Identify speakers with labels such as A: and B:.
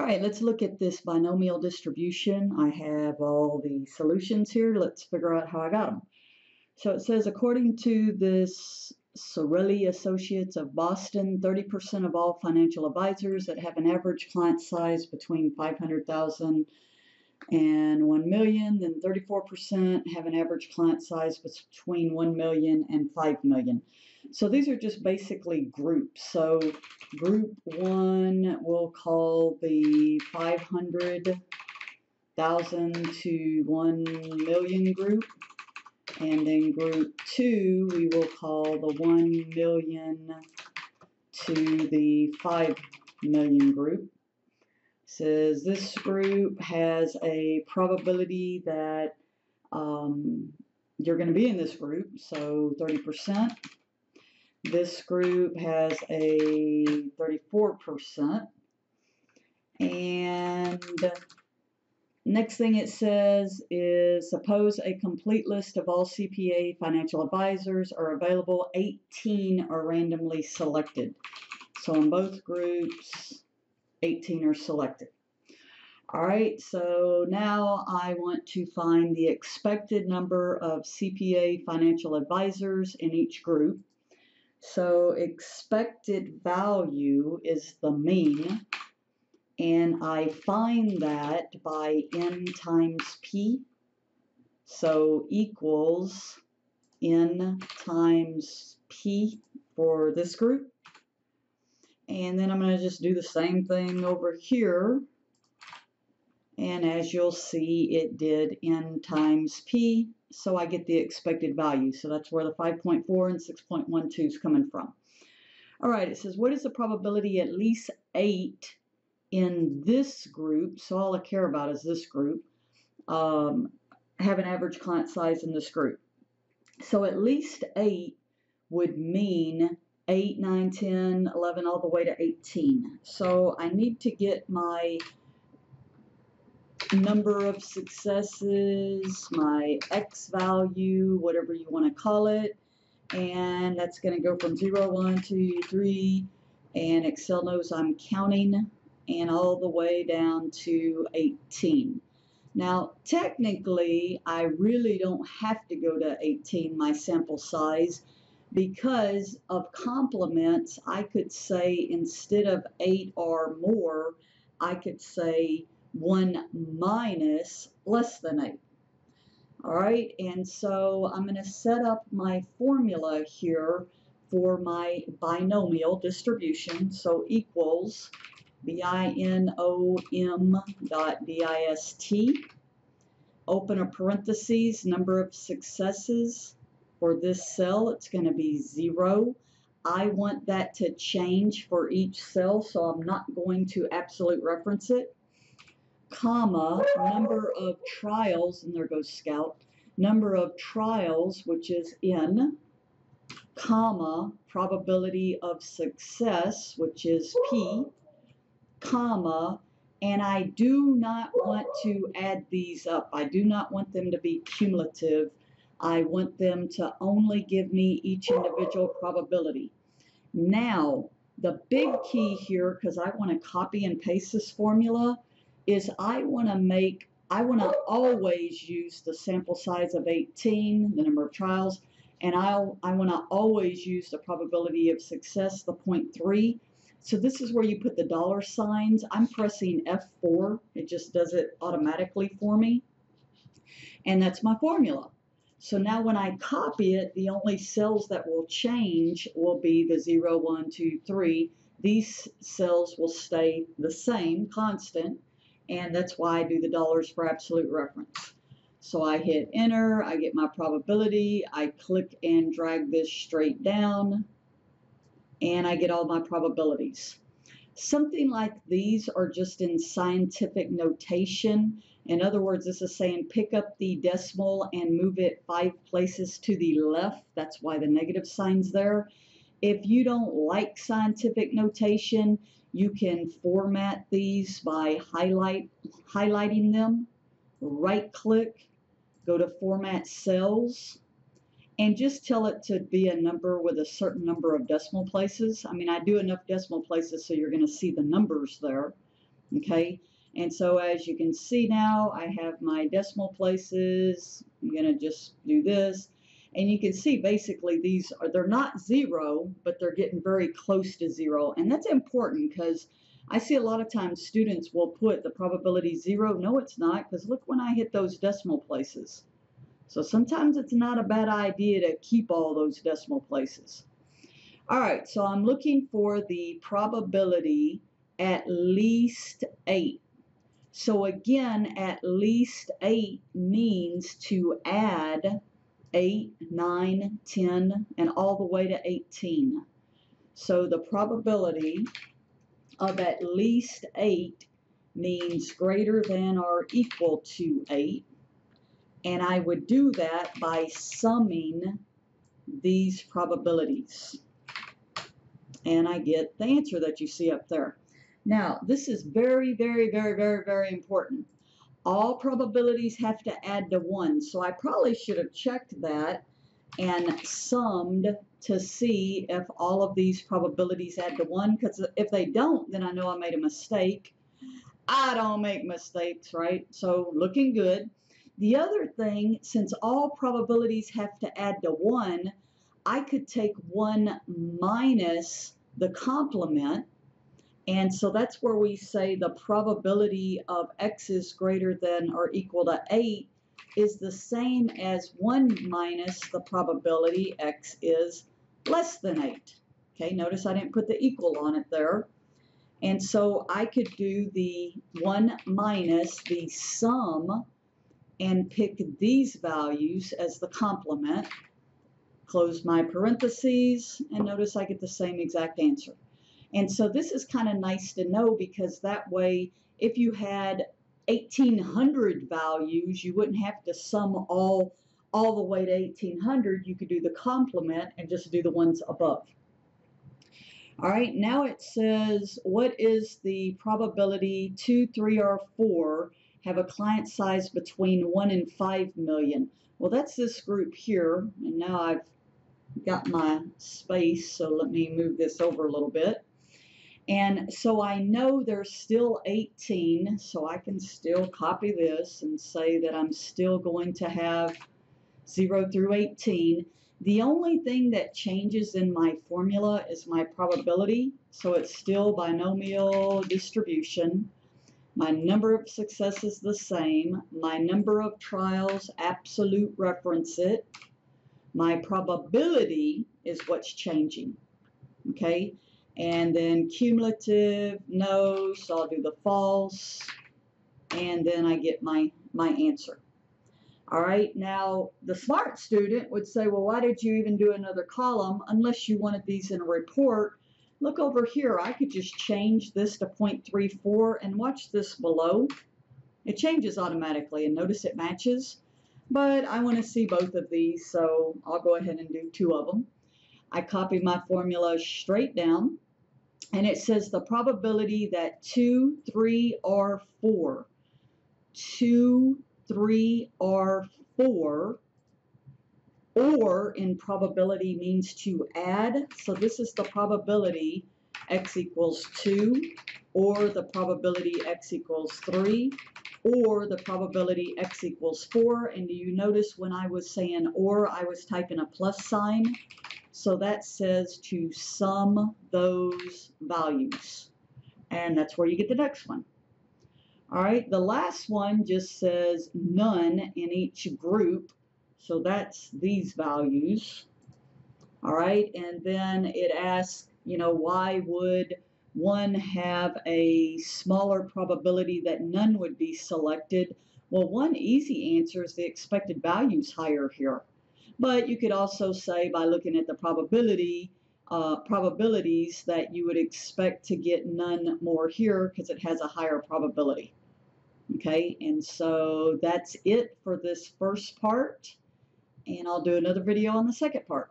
A: right, let's look at this binomial distribution. I have all the solutions here. Let's figure out how I got them. So it says, according to this Sorelli Associates of Boston, 30% of all financial advisors that have an average client size between 500,000 and 1 million, then 34% have an average client size between 1 million and 5 million. So these are just basically groups. So group 1 we'll call the 500,000 to 1 million group. And then group 2 we will call the 1 million to the 5 million group. Says this group has a probability that you're going to be in this group, so 30%. This group has a 34%. And next thing it says is, suppose a complete list of all CPA financial advisors are available, 18 are randomly selected. So in both groups, 18 are selected. All right, so now I want to find the expected number of CPA financial advisors in each group. So expected value is the mean, and I find that by n times p. So equals n times p for this group. And then I'm going to just do the same thing over here. And as you'll see, it did n times p, so I get the expected value. So that's where the 5.4 and 6.12 is coming from. All right, it says, what is the probability at least 8 in this group, so all I care about is this group, have an average client size in this group? So at least 8 would mean 8, 9, 10, 11, all the way to 18. So I need to get my number of successes, my X value, whatever you want to call it, and that's going to go from 0, 1, 2, 3, and Excel knows I'm counting, and all the way down to 18. Now, technically, I really don't have to go to 18, my sample size, because of complements. I could say instead of 8 or more, I could say 1 minus less than 8. All right, and so I'm going to set up my formula here for my binomial distribution. So equals binom dot dist, open a parentheses, number of successes. For this cell, it's going to be 0. I want that to change for each cell, so I'm not going to absolute reference it, comma, number of trials, and there goes Scout, number of trials, which is n, comma, probability of success, which is p, comma, and I do not want to add these up. I do not want them to be cumulative. I want them to only give me each individual probability. Now, the big key here, because I want to copy and paste this formula, is I want to always use the sample size of 18, the number of trials, and I want to always use the probability of success, the 0.3. So this is where you put the dollar signs. I'm pressing F4. It just does it automatically for me. And that's my formula. So now when I copy it, the only cells that will change will be the 0, 1, 2, 3. These cells will stay the same, constant, and that's why I do the dollars for absolute reference. So I hit enter, I get my probability, I click and drag this straight down, and I get all my probabilities. Something like these are just in scientific notation. In other words, this is saying pick up the decimal and move it 5 places to the left. That's why the negative sign's there. If you don't like scientific notation, you can format these by highlighting them, right-click, go to Format Cells, and just tell it to be a number with a certain number of decimal places. I mean, I do enough decimal places so you're going to see the numbers there. Okay, and so as you can see now, I have my decimal places. I'm going to just do this. And you can see basically these are, they're not zero, but they're getting very close to zero. And that's important because I see a lot of times students will put the probability zero. No, it's not, because look when I hit those decimal places. So sometimes it's not a bad idea to keep all those decimal places. All right, so I'm looking for the probability at least 8. So again, at least 8 means to add 8, 9, 10, and all the way to 18. So the probability of at least 8 means greater than or equal to 8. And I would do that by summing these probabilities. And I get the answer that you see up there. Now, this is very, very, very, very, very important. All probabilities have to add to 1, so I probably should have checked that and summed to see if all of these probabilities add to 1, because if they don't, then I know I made a mistake. I don't make mistakes, right? So looking good. The other thing, since all probabilities have to add to 1, I could take 1 minus the complement, and so that's where we say the probability of x is greater than or equal to 8 is the same as 1 minus the probability x is less than 8. Okay, notice I didn't put the equal on it there. And so I could do the 1 minus the sum and pick these values as the complement. Close my parentheses, and notice I get the same exact answer. And so this is kind of nice to know, because that way, if you had 1,800 values, you wouldn't have to sum all the way to 1,800. You could do the complement and just do the ones above. All right, now it says, what is the probability 2, 3, or 4 have a client size between 1 and 5 million? Well, that's this group here, and now I've got my space, so let me move this over a little bit. And so I know there's still 18, so I can still copy this and say that I'm still going to have 0 through 18. The only thing that changes in my formula is my probability, so it's still binomial distribution. My number of successes is the same. My number of trials, absolute reference it. My probability is what's changing, okay? And then cumulative, no, so I'll do the false, and then I get my answer. All right, now the smart student would say, well, why did you even do another column unless you wanted these in a report? Look over here, I could just change this to 0.34 and watch this below. It changes automatically, and notice it matches. But I want to see both of these, so I'll go ahead and do 2 of them. I copy my formula straight down, and it says the probability that 2, 3, or 4, 2, 3, or 4, or in probability means to add. So this is the probability x equals 2, or the probability x equals 3, or the probability x equals 4. And do you notice when I was saying or, I was typing a plus sign? So that says to sum those values. And that's where you get the next one. All right, the last one just says none in each group. So that's these values. All right, and then it asks, you know, why would one have a smaller probability that none would be selected? Well, one easy answer is the expected value is higher here. But you could also say by looking at the probabilities that you would expect to get none more here because it has a higher probability. Okay, and so that's it for this first part, and I'll do another video on the second part.